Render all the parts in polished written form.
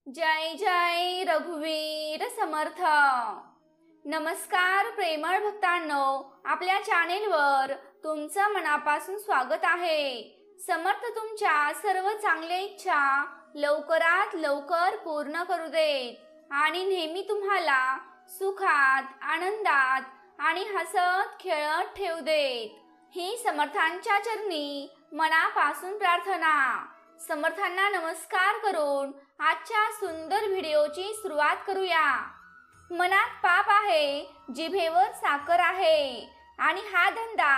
जय जय रघुवीर समर्थ। नमस्कार प्रेमळ भक्तांनो, आपल्या चॅनेलवर तुमचं मनापासून स्वागत आहे। समर्थ तुमच्या सर्व चांगल्या इच्छा लवकरात लवकर पूर्ण करू देत आणि नेहमी तुम्हाला सुखात, आनंदात आणि हसत खेळत ठेवू देत, ही समर्थांच्या चरणी मनापासून प्रार्थना। समर्थांना नमस्कार करून आजच्या सुंदर व्हिडिओची सुरुवात करूया। मनात पाप आहे, जिभेवर साखर आहे आणि हा धंदा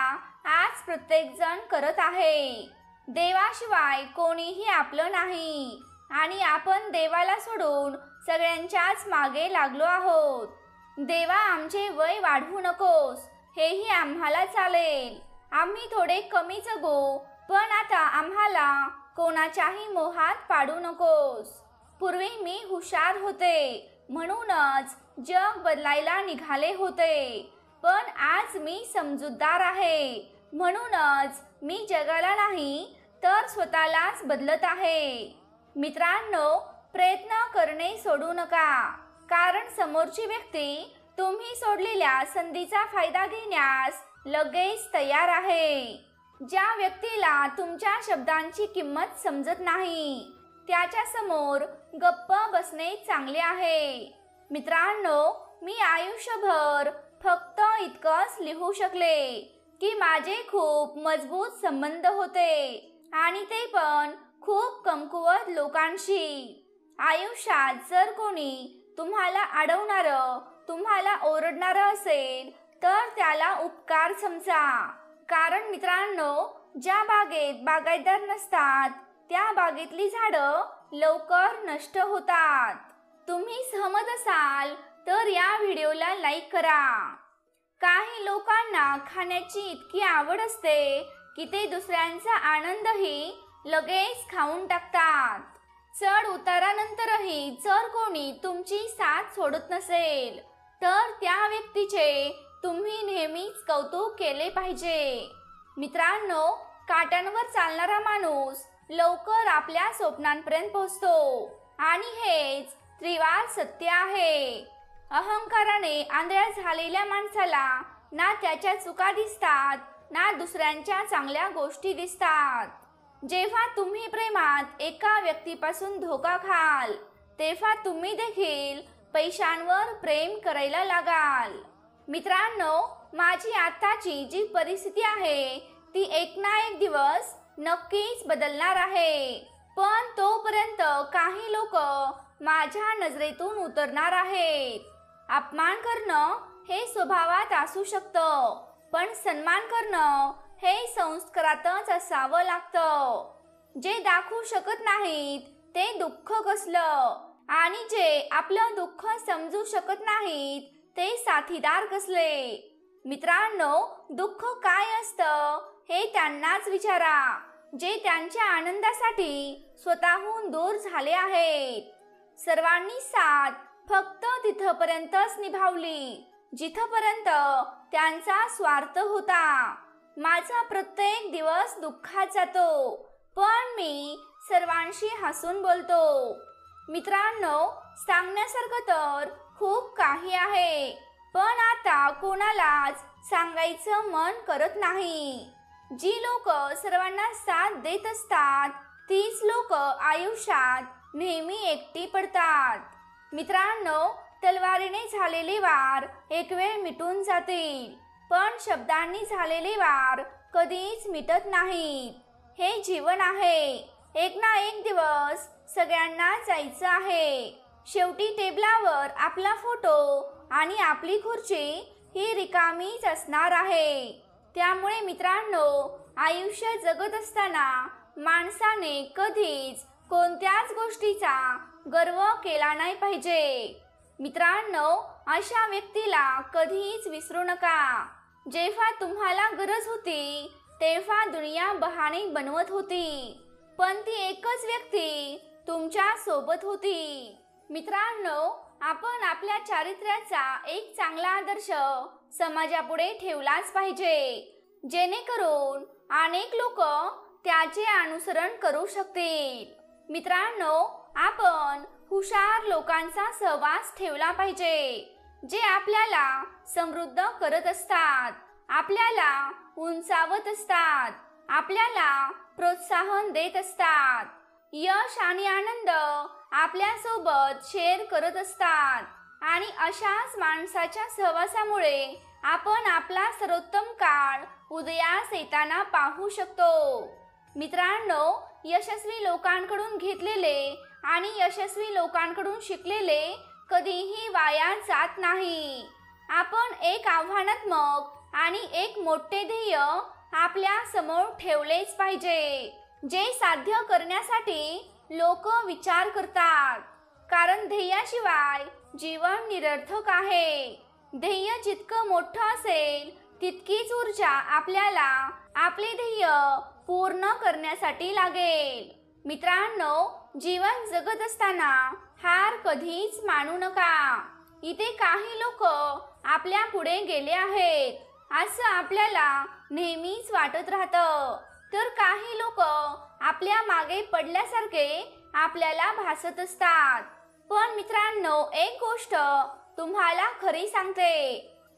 आज प्रत्येक जण करत आहे। देवाशिवाय कोणीही आपलं नाही आणि आपण देवाला सोडून सगळ्यांच्याच मागे लागलो आहोत। देवा, आमचे वय वाढवू नकोस, हेही आम्हाला चालेल। आम्ही थोडे कमी जगू, पण आता आम्हाला कोणाच्याही मोहात पाडू नकोस। पूर्वी मी हुशार होते म्हणूनच जग बदलायला निघाले होते, पण आज मी समजूतदार आहे म्हणूनच मी जगाला नाही तर स्वतःलाच बदलत आहे। मित्रांनो, प्रयत्न करणे सोडू नका, कारण समोरची व्यक्ती तुम्ही सोडलेल्या संधीचा फायदा घेण्यास लगेच तयार आहे। ज्या व्यक्तीला तुमच्या शब्दांची किंमत समजत नाही त्याच्या समोर गप्प बसणे चांगले आहे। मित्रांनो, मी आयुष्यभर फक्त इतकंच लिहू शकले की माझे खूप मजबूत संबंध होते आणि ते पण खूप कमकुवत लोकांशी। आयुष्यात जर कोणी तुम्हाला अडवणारं, तुम्हाला ओरडणारं असेल तर त्याला उपकार समजा, कारण मित्रांनो, ज्या बागेत बागायतदार नसतात त्या बागेतली झाडं लवकर नष्ट होतात। तुम्ही सहमत असाल तर या व्हिडिओला लाईक करा। काही लोकांना खाण्याची इतकी आवड असते की ते दुसऱ्यांचा आनंदही लगेच खाऊन टाकतात। चढ उतारानंतरही जर कोणी तुमची साथ सोडत नसेल तर त्या व्यक्तीचे तुम्ही नेहमीच कौतुक केले पाहिजे। मित्रांनो, काट्यांवर चालणारा माणूस लवकर आपल्या स्वप्नांपर्यंत पोहोचतो आणि हेच त्रिवार सत्य आहे। अहंकाराने आंधळ्या झालेल्या माणसाला ना त्याच्या चुका दिसतात ना दुसऱ्यांच्या चांगल्या गोष्टी दिसतात। जेव्हा तुम्ही प्रेमात एका व्यक्तीपासून धोका खाल तेव्हा तुम्ही देखील पैशांवर प्रेम करायला लागाल। मित्रांनो, माझी आताची जी परिस्थिती आहे ती एक ना एक दिवस नक्कीच बदलणार आहे, पण तोपर्यंत काही लोक माझ्या नजरेतून उतरणार आहेत। अपमान करणं हे स्वभावात असू शकतं, पण सन्मान करणं हे संस्कारातच असावं लागतं। जे दाखवू शकत नाहीत ते दुःख कसलं, आणि जे आपलं दुःख समजू शकत नाहीत ते साथीदार कसले। मित्रांनो, दुःख काय असतं हे त्यांनाच विचारा जे त्यांच्या आनंदासाठी स्वतःहून दूर झाले आहेत। सर्वांनी साथ फक्त तिथपर्यंतच निभावली जिथपर्यंत त्यांचा स्वार्थ होता। माझा प्रत्येक दिवस दुःखात जातो, पण मी सर्वांशी हसून बोलतो। मित्रांनो, सांगण्यासारखं तर खूप काही आहे, पण आता कोणालाच सांगायचं मन करत नाही। जी लोक सर्वांना साथ देत असतात तीच लोक आयुष्यात नेहमी एकटी पडतात। मित्रांनो, तलवारीने झालेले वार एक वेळ मिटून जातील, पण शब्दांनी झालेले वार कधीच मिटत नाहीत। हे जीवन आहे, एक ना एक दिवस सगळ्यांना जायचं आहे। शेवटी टेबलावर आपला फोटो आणि आपली खुर्ची ही रिकामीच असणार आहे। त्यामुळे मित्रांनो, आयुष्य जगत असताना माणसाने कधीच कोणत्याच गोष्टीचा गर्व केला नाही पाहिजे। मित्रांनो, अशा व्यक्तीला कधीच विसरू नका। जेव्हा तुम्हाला गरज होती तेव्हा दुनिया बहाणे बनवत होती, पण ती एकच व्यक्ती तुमच्या सोबत होती। मित्रांनो, आपण आपल्या चारित्र्याचा एक चांगला आदर्श समाजापुढे ठेवलाच पाहिजे, जेणेकरून अनेक लोक त्याचे अनुसरण करू शकतील। मित्रांनो, आपण हुशार लोकांचा सहवास ठेवला पाहिजे, जे आपल्याला समृद्ध करत असतात, आपल्याला उंचावत असतात, आपल्याला प्रोत्साहन देत असतात, यश आणि आनंद आपल्यासोबत शेअर करत असतात. आणि अशाच माणसाच्या सहवासामुळे आपण आपला सर्वोत्तम काळ उदयास येताना पाहू शकतो. मित्रांनो, यशस्वी लोकांकडून घेतलेले आणि यशस्वी लोकांकडून शिकलेले कधीही वाया जात नाही. आपण एक आव्हानात्मक आणि एक मोठे ध्येय आपल्या समोर ठेवलेच पाहिजे, जे साध्य करण्यासाठी लोक विचार करतात. कारण ध्येयाशिवाय जीवन निरर्थक आहे. ध्येय जितकं मोठं असेल तितकीच ऊर्जा आपल्याला आपले ध्येय पूर्ण करण्यासाठी लागेल. मित्रांनो, जीवन जगत असताना हार कधीच मानू नका. इथे काही लोक आपल्या पुढे गेले आहेत असं आपल्याला नेहमीच वाटत राहतं, तर काही लोक आपल्या मागे पडल्यासारखे आपल्याला भासत असतात. पण मित्रांनो, एक गोष्ट तुम्हाला खरी सांगते,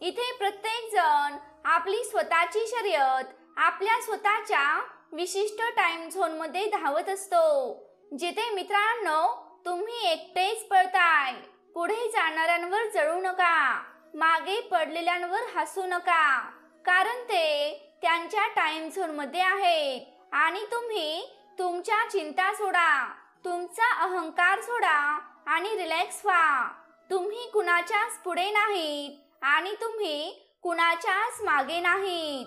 इथे प्रत्येक जण आपली स्वतःची शर्यत आपल्या स्वतःच्या विशिष्ट टाइम झोन मध्ये धावत असतो. जिथे मित्रांनो, तुम्ही एकटेच पळताय. पुढे जाणाऱ्यांवर जळू नका, मागे पडलेल्यांवर हसू नका, कारण ते त्यांच्या टाइम झोन मध्ये आहेत आणि तुम्ही तुमच्या चिंता सोडा, तुमचा अहंकार सोडा आणि रिलॅक्स व्हा. तुम्ही कुणाच्याच पुढे नाहीत आणि तुम्ही कुणाच्याच मागे नाहीत.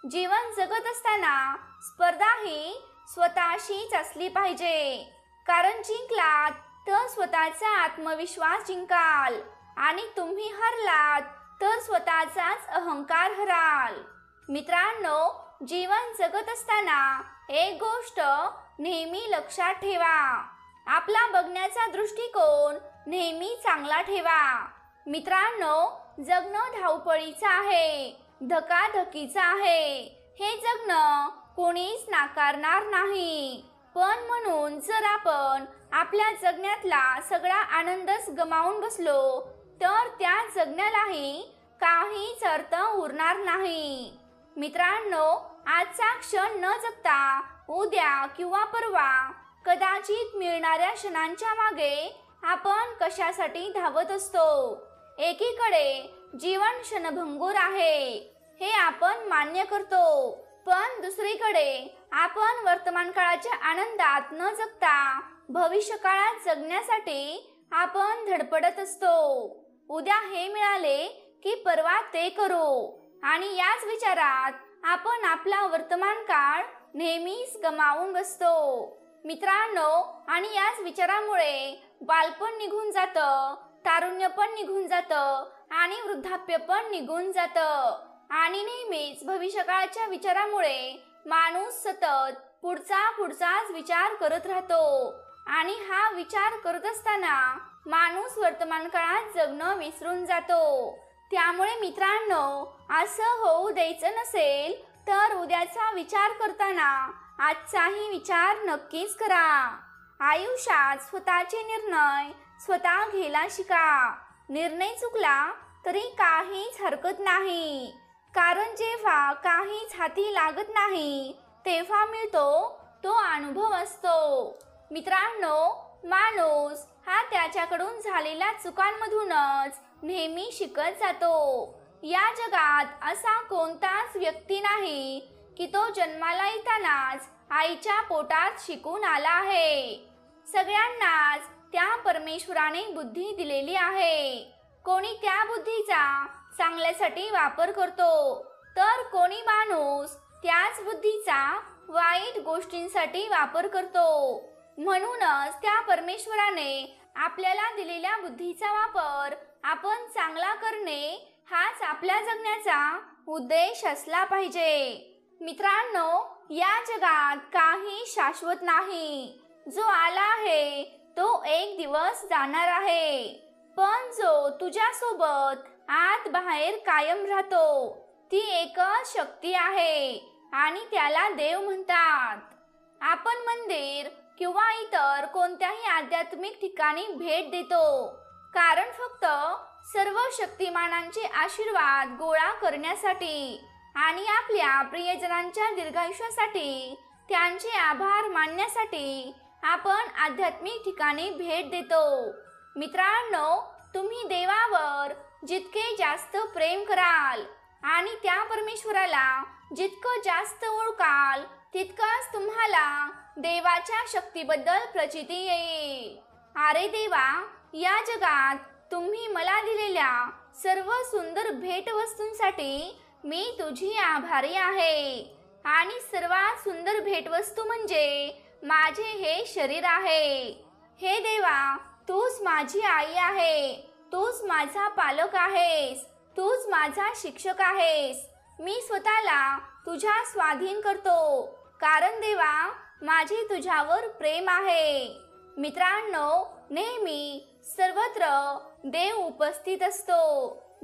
जीवन जगत असताना स्पर्धा ही स्वतःशीच असली पाहिजे, कारण जिंकलात तर स्वतःचा आत्मविश्वास जिंकाल आणि तुम्ही हरलात तर स्वतःचाच अहंकार हराल. मित्रांनो, जीवन जगत असताना एक गोष्ट नेहमी लक्षात ठेवा, आपला बघण्याचा दृष्टिकोन नेहमी चांगला ठेवा. मित्रांनो, जगणं धावपळीचं आहे, धकाधकीचं आहे. हे जगणं कोणीच नाकारणार नाही. पण म्हणून जर आपण आपल्या जगण्यातला सगळा आनंदच गमावून बसलो तर त्या जगण्यालाही काहीच अर्थ उरणार नाही. मित्रांनो, आजचा क्षण न जगता उद्या किंवा परवा कदाचित मिळणाऱ्या क्षणांच्या मागे आपण कशासाठी धावत असतो. एकीकडे जीवन क्षणभंगूर आहे हे आपण मान्य करतो, पण दुसरीकडे आपण वर्तमान काळाच्या आनंदात न जगता भविष्य काळात जगण्यासाठी आपण धडपडत असतो. उद्या हे मिळाले की परवा ते करू, आणि याच विचारात आपण आपला वर्तमान काळ नेहमीच गमावून बसतो. मित्रांनो, आणि याच विचारामुळे बालपण निघून जातं, तारुण्य पण निघून जातं आणि वृद्धाप्य पण निघून जातं. आणि नेहमीच भविष्यकाळाच्या विचारामुळे माणूस सतत पुढचाच विचार करत राहतो. आणि हा विचार करत असताना माणूस वर्तमान काळात जगणं विसरून जातो. त्यामुळे मित्रांनो, असं होऊ द्यायचं नसेल तर उद्याचा विचार करताना आजचाही विचार नक्कीच करा. आयुष्यात स्वतःचे निर्णय स्वतः घ्यायला शिका. निर्णय चुकला तरी काहीच हरकत नाही, कारण जेव्हा काहीच हाती लागत नाही तेव्हा मिळतो तो अनुभव असतो. मित्रांनो, माणूस हा त्याच्याकडून झालेल्या चुकांमधूनच नेहमी शिकत जातो. या जगात असा कोणताच व्यक्ती नाही की तो जन्माला येतानाच आईच्या पोटात शिकून आला आहे. सगळ्यांनाच त्या परमेश्वराने बुद्धी दिलेली आहे. कोणी त्या बुद्धीचा चांगल्यासाठी वापर करतो, तर कोणी माणूस त्याच बुद्धीचा वाईट गोष्टींसाठी वापर करतो. म्हणूनच त्या परमेश्वराने आपल्याला दिलेल्या बुद्धीचा वापर आपण चांगला करणे हाच आपल्या जगण्याचा उद्देश असला पाहिजे. मित्रांनो, या जगात काही शाश्वत नाही. जो आला आहे तो एक दिवस जाणार आहे, पण जो तुझ्यासोबत आत बाहेर कायम राहतो ती एकच शक्ती आहे आणि त्याला देव म्हणतात. आपण मंदिर किंवा इतर कोणत्याही आध्यात्मिक ठिकाणी भेट देतो, कारण फक्त सर्व शक्तिमानांचे आशीर्वाद गोळा करण्यासाठी आणि आपल्या प्रियजनांच्या दीर्घायुष्यासाठी त्यांचे आभार मानण्यासाठी आपण आध्यात्मिक ठिकाणी भेट देतो. मित्रांनो, तुम्ही देवावर जितके जास्त प्रेम कराल आणि त्या परमेश्वराला जितकं जास्त ओळखाल, तितकंच तुम्हाला देवाच्या शक्तीबद्दल प्रचिती येईल. अरे देवा, या जगात तुम्ही मला दिलेल्या सर्व सुंदर भेटवस्तूंसाठी मी तुझी आभारी आहे. आणि सर्वात सुंदर भेटवस्तू म्हणजे माझे हे शरीर आहे. हे देवा, तूच माझी आई आहे, तूच माझा पालक आहेस, तूच माझा शिक्षक आहेस. मी स्वतःला तुझ्या स्वाधीन करतो, कारण देवा, माझे तुझ्यावर प्रेम आहे. मित्रांनो, नेहमी सर्वत्र देव उपस्थित असतो.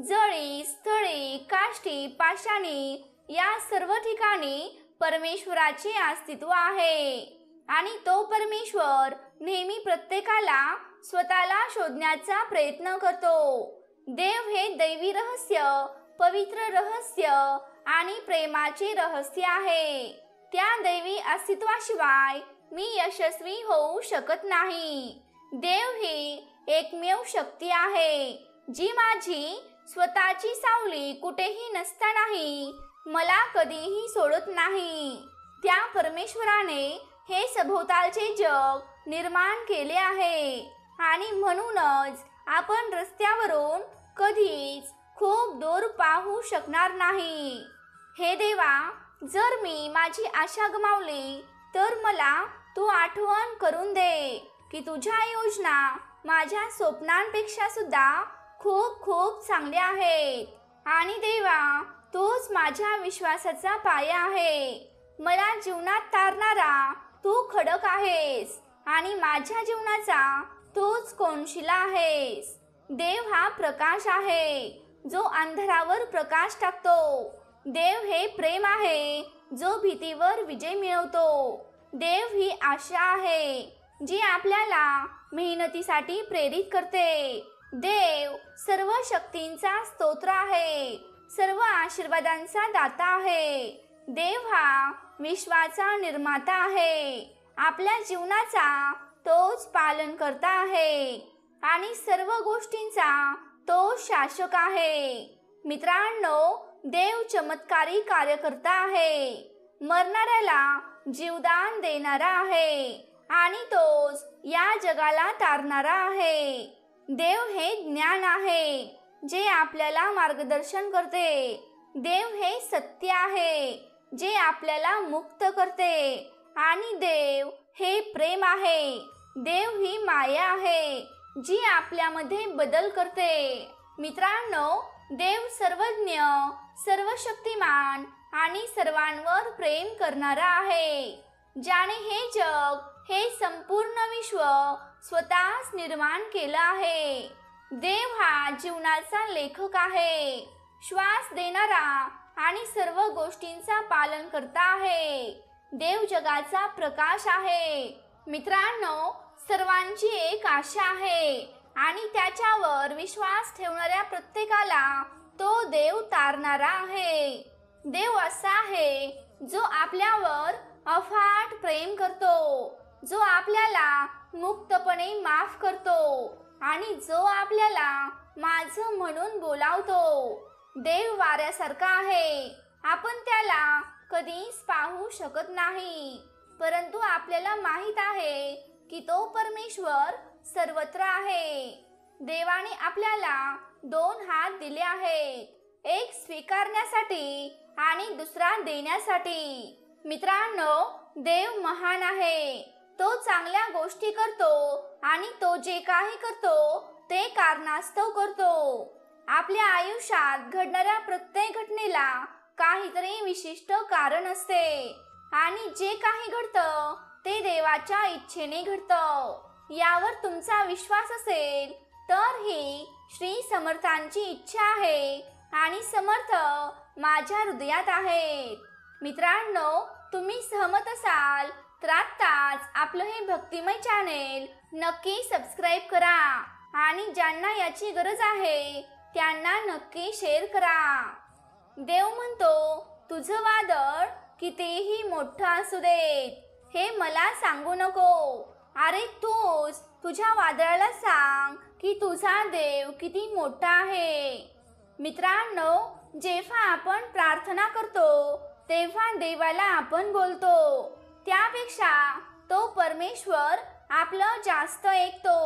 जळी, स्थळी, काष्टी, पाषाणी या सर्व ठिकाणी परमेश्वराचे अस्तित्व आहे. आणि तो परमेश्वर नेहमी प्रत्येकाला स्वतःला शोधण्याचा प्रयत्न करतो. देव हे दैवी रहस्य, पवित्र रहस्य आणि प्रेमाचे रहस्य आहे. त्या दैवी अस्तित्वाशिवाय मी यशस्वी होऊ शकत नाही. देव ही एकमेव शक्ती आहे, जी माझी स्वतःची सावली कुठेही नसतानाही मला कधीही सोडत नाही. त्या परमेश्वराने हे सभोवतालचे जग निर्माण केले आहे आणि म्हणूनच आपण रस्त्यावरून कधीच खूप दूर पाहू शकणार नाही. हे देवा, जर मी माझी आशा गमावली तर मला तू आठवण करून दे की तुझ्या योजना माझ्या स्वप्नांपेक्षा सुद्धा खूप खूप चांगल्या आहेत. आणि देवा, तूच माझ्या विश्वासाचा पाया आहे. मला जीवनात तारणारा तू खडक आहेस आणि माझ्या जीवनाचा तूच कोनशिला आहेस. देव हा प्रकाश आहे, जो अंधारावर प्रकाश टाकतो. देव हे प्रेम आहे, जो भीतीवर विजय मिळवतो. देव ही आशा आहे, जी आपल्याला मेहनतीसाठी प्रेरित करते. देव सर्व शक्तींचा स्तोत्र आहे, सर्व आशीर्वादांचा दाता आहे. देव हा विश्वाचा निर्माता आहे, आपल्या जीवनाचा तोच पालन करता आहे आणि सर्व गोष्टींचा तो शासक आहे. मित्रांनो, देव चमत्कारी कार्यकर्ता आहे, मरणाऱ्याला जीवदान देणारा आहे आणि तोच या जगाला तारणारा आहे. देव हे ज्ञान आहे, जे आपल्याला मार्गदर्शन करते. देव हे सत्य आहे, जे आपल्याला मुक्त करते. आणि देव हे प्रेम आहे. देव ही माया आहे, जी आपल्यामध्ये बदल करते. मित्रांनो, देव सर्वज्ञ, सर्वशक्तिमान आणि सर्वांवर प्रेम करणारा आहे, ज्याने हे जग, हे संपूर्ण विश्व स्वतःच निर्माण केलं आहे. देव हा जीवनाचा लेखक आहे, श्वास देणारा आणि सर्व गोष्टींचा पालन करता आहे. देव जगाचा प्रकाश आहे. मित्रांनो, सर्वांची एक आशा आहे आणि त्याच्यावर विश्वास ठेवणाऱ्या प्रत्येकाला तो देव तारणारा आहे. देव असा आहे, जो आपल्यावर अफाट प्रेम करतो, जो आपल्याला मुक्तपणे माफ करतो आणि जो आपल्याला माझं म्हणून बोलावतो. देव वाऱ्यासारखा आहे, आपण त्याला कधीच पाहू शकत नाही, परंतु आपल्याला माहित आहे की तो परमेश्वर सर्वत्र आहे. देवाने आपल्याला दोन हात दिले आहेत, एक स्वीकारण्यासाठी आणि दुसरा देण्यासाठी. मित्रांनो, देव महान आहे. तो चांगल्या गोष्टी करतो आणि तो जे काही करतो ते कारणास्तव करतो. आपल्या आयुष्यात घडणाऱ्या प्रत्येक घटनेला काहीतरी विशिष्ट कारण असते आणि जे काही घडतं ते देवाच्या इच्छेने घडतं. यावर तुमचा विश्वास असेल तर ही श्री समर्थांची इच्छा आहे आणि समर्थ माझ्या हृदयात आहेत. मित्रांनो, तुम्ही सहमत असाल तर आत्ताच आपलं हे भक्तिमय चॅनेल नक्की सबस्क्राईब करा आणि ज्यांना याची गरज आहे त्यांना नक्की शेअर करा. देव म्हणतो, तुझं वादळ कितीही मोठं असू देत, हे मला सांगू नको. अरे तूच तुझ्या वादळाला सांग की तुझा देव किती मोठा आहे. मित्रांनो, जेव्हा आपण प्रार्थना करतो तेव्हा देवाला आपण बोलतो, त्यापेक्षा तो परमेश्वर आपलं जास्त ऐकतो.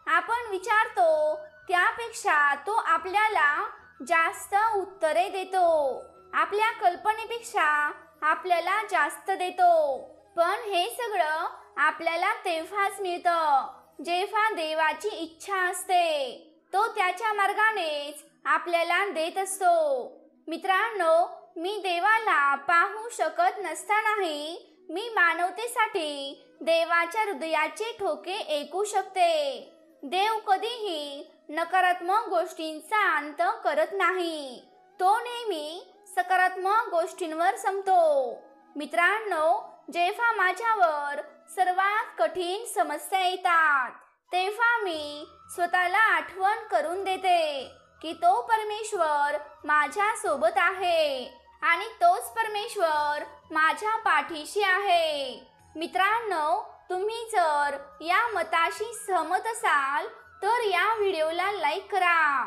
आपण विचारतो त्यापेक्षा तो आपल्याला जास्त उत्तरे देतो. आपल्या कल्पनेपेक्षा आपल्याला जास्त देतो. पण हे सगळं आपल्याला तेव्हाच मिळतं जेव्हा देवाची इच्छा असते. तो त्याच्या मार्गानेच आपल्याला देत असतो. मित्रांनो, मी देवाला पाहू शकत नसतानाही मी मानवतेसाठी देवाच्या हृदयाचे ठोके ऐकू शकते. देव कधीही नकारात्मक गोष्टींचा अंत करत नाही. तो नेहमी सकारात्मक गोष्टींवर संपतो. मित्रांनो, जेव्हा माझ्यावर सर्वात कठीण समस्या येतात तेव्हा मी स्वतःला आठवण करून देते की तो परमेश्वर माझ्या सोबत आहे आणि तोच परमेश्वर माझ्या पाठीशी आहे. मित्रांनो, तुम्ही जर या मताशी सहमत असाल तर या व्हिडिओला लाईक करा.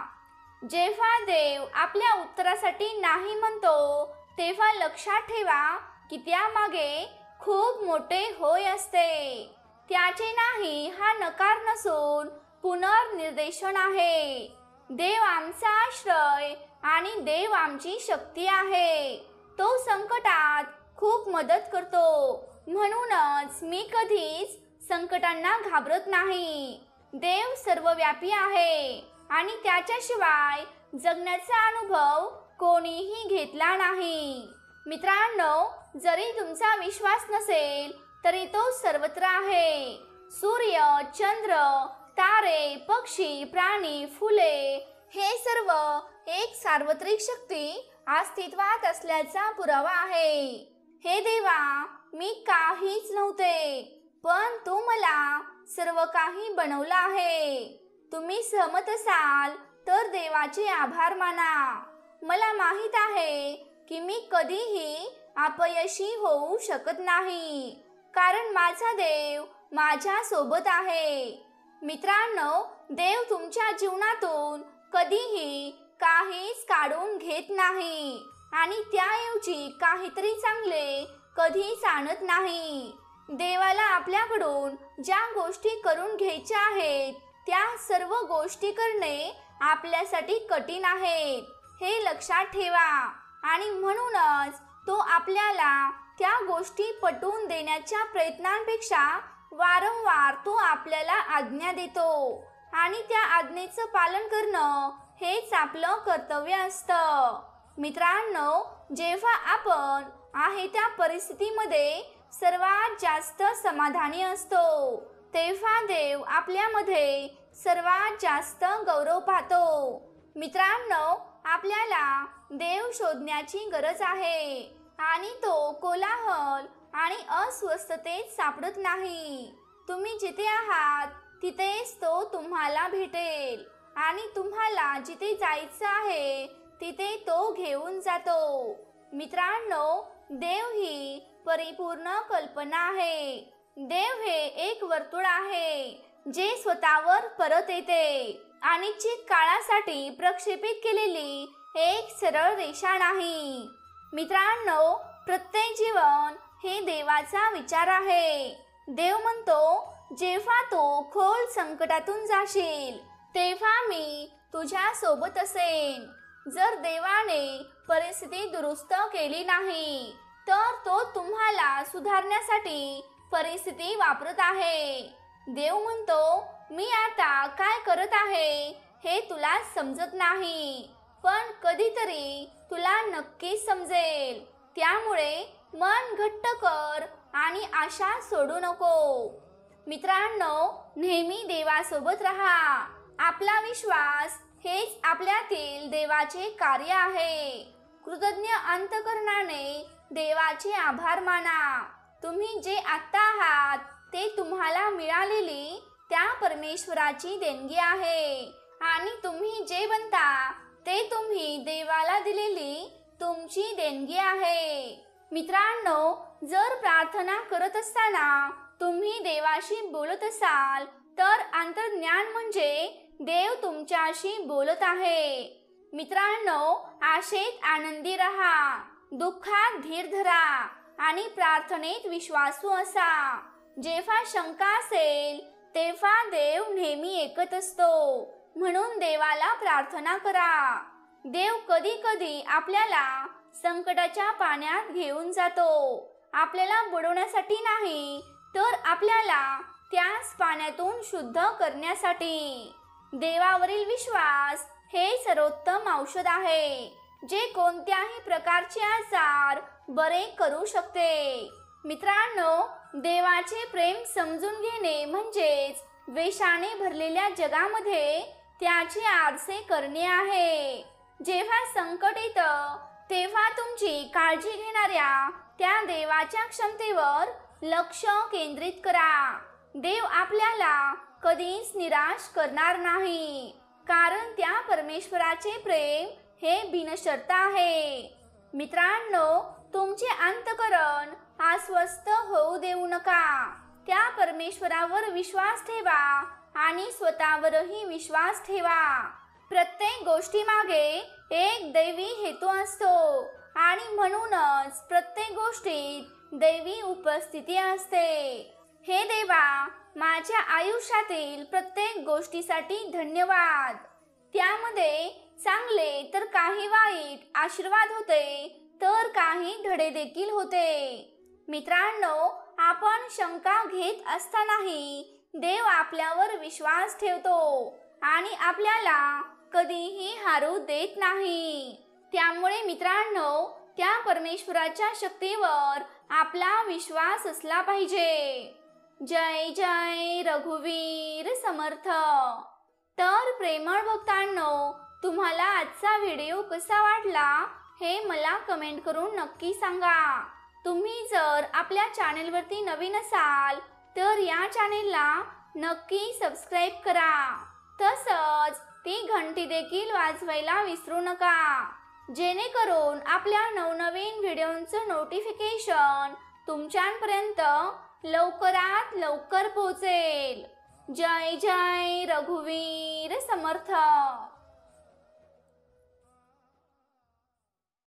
जेव्हा देव आपल्या उत्तरासाठी नाही म्हणतो तेव्हा लक्षात ठेवा की त्यामागे खूप मोठे होय असते. त्याचे नाही हा नकार नसून पुनर्निर्देशन आहे. देव आमचा आश्रय आणि देव आमची शक्ती आहे. तो संकटात खूप मदत करतो. म्हणूनच मी कधीच संकटांना घाबरत नाही. देव सर्वव्यापी आहे आणि त्याच्याशिवाय जगण्याचा अनुभव कोणीही घेतला नाही. मित्रांनो, जरी तुमचा विश्वास नसेल तरी तो सर्वत्र आहे. सूर्य, चंद्र, तारे, पक्षी, प्राणी, फुले हे सर्व एक सार्वत्रिक शक्ती अस्तित्वात असल्याचा पुरावा आहे. हे देवा, मी काहीच नव्हते, पण तू मला सर्व काही बनवलं आहे. तुम्ही सहमत असाल तर देवाचे आभार माना. मला माहित आहे की मी कधीही अपयशी होऊ शकत नाही, कारण माझा देव माझ्या सोबत आहे. मित्रांनो, देव तुमच्या जीवनातून कधीही काहीच काढून घेत नाही आणि त्याऐवजी काहीतरी चांगले कधीच आणत नाही. देवाला आपल्याकडून ज्या गोष्टी करून घ्यायच्या आहेत त्या सर्व गोष्टी करणे आपल्यासाठी कठीण आहेत, हे लक्षात ठेवा. आणि म्हणूनच तो आपल्याला त्या गोष्टी पटवून देण्याच्या प्रयत्नांपेक्षा वारंवार तो आपल्याला आज्ञा देतो आणि त्या आज्ञेचं पालन करणं हेच आपलं कर्तव्य असतं. मित्रांनो, जेव्हा आपण आहे त्या परिस्थितीमध्ये सर्वात जास्त समाधानी असतो तेव्हा देव आपल्यामध्ये सर्वात जास्त गौरव पाहतो. मित्रांनो, आपल्याला देव शोधण्याची गरज आहे आणि तो कोलाहल आणि अस्वस्थतेत सापडत नाही. तुम्ही जिथे आहात तिथेच तो तुम्हाला भेटेल आणि तुम्हाला जिथे जायचं आहे तिथे तो घेऊन जातो. मित्रांनो, देव ही परिपूर्ण कल्पना आहे. देव हे एक वर्तुळ आहे जे स्वतःवर परत येते. अनिश्चित काळासाठी प्रक्षेपित केलेली एक सरळ रेषा नाही. मित्रांनो, प्रत्येक जीवन हे देवाचा विचार आहे. देव म्हणतो, जेव्हा तू खोल संकटातून जाशील तेव्हा मी तुझ्या सोबत असेन. जर देवाने परिस्थिती दुरुस्त केली नाही तर तो तुम्हाला सुधारण्यासाठी परिस्थिती वापरत आहे. देव म्हणतो, मी आता काय करत आहे हे तुला समजत नाही, पण कधीतरी तुला नक्कीच समजेल. त्यामुळे मन घट्ट कर आणि आशा सोडू नको. मित्रांनो, नेहमी देवासोबत राहा. आपला विश्वास हेच आपल्यातील देवाचे कार्य आहे. कृतज्ञ अंतःकरणाने देवाचे आभार माना. तुम्ही जे आत्ता आहात ते तुम्हाला मिळालेली त्या परमेश्वराची देणगी आहे आणि तुम्ही जे बनता ते तुम्ही देवाला दिलेली तुमची देणगी आहे. मित्रांनो, जर प्रार्थना करत असताना तुम्ही देवाशी बोलत असाल तर अंतर्ज्ञान म्हणजे देव तुमच्याशी बोलत आहे. मित्रांनो, आशेत आनंदी रहा, दुःखात धीर धरा आणि प्रार्थनेत विश्वासू असा. जेव्हा शंका असेल तेव्हा देव नेहमी ऐकत असतो, म्हणून देवाला प्रार्थना करा. देव कधी कधी आपल्याला संकटाच्या पाण्यात घेऊन जातो, आपल्याला बुडवण्यासाठी नाही तर आपल्याला त्याच पाण्यातून शुद्ध करण्यासाठी. देवावरील विश्वास हे सर्वोत्तम औषध आहे, जे कोणत्याही प्रकारचे आजार बरे करू शकते. मित्रांनो, देवाचे प्रेम समजून घेणे म्हणजेच द्वेषाने भरलेल्या जगामध्ये त्याचे आरसे करणे आहे. जेव्हा संकट येतं तेव्हा तुमची काळजी घेणाऱ्या त्या देवाच्या क्षमतेवर लक्ष केंद्रित करा. देव आपल्याला कधीच निराश करणार नाही, कारण त्या परमेश्वराचे प्रेम हे बिनशर्त आहे. मित्रांनो, तुमचे अंतःकरण अस्वस्थ होऊ देऊ नका. त्या परमेश्वरावर विश्वास ठेवा आणि स्वतःवरही विश्वास ठेवा. प्रत्येक गोष्टीमागे एक दैवी हेतू असतो आणि म्हणूनच प्रत्येक गोष्टीत दैवी उपस्थिती असते. हे देवा, माझ्या आयुष्यातील प्रत्येक गोष्टीसाठी धन्यवाद. त्यामध्ये चांगले तर काही वाईट आशीर्वाद होते, तर काही धडे देखील होते. मित्रांनो, आपण शंका घेत असतानाही देव आपल्यावर विश्वास ठेवतो आणि आपल्याला कधीही हारू देत नाही. त्यामुळे मित्रांनो, त्या परमेश्वराच्या शक्तीवर आपला विश्वास असला पाहिजे. जय जय रघुवीर समर्थ. तर प्रेमळ भक्तांनो, तुम्हाला आजचा व्हिडिओ कसा वाटला हे मला कमेंट करून नक्की सांगा. तुम्ही जर आपल्या चॅनेलवरती नवीन असाल तर या चॅनेलला नक्की सबस्क्राईब करा. तसंच ती घंटी देखील वाजवायला विसरू नका, जेणेकरून आपल्या नवनवीन व्हिडिओंचं नोटिफिकेशन तुमच्यापर्यंत लवकरात लवकर पोहोचेल. जय जय रघुवीर समर्थ.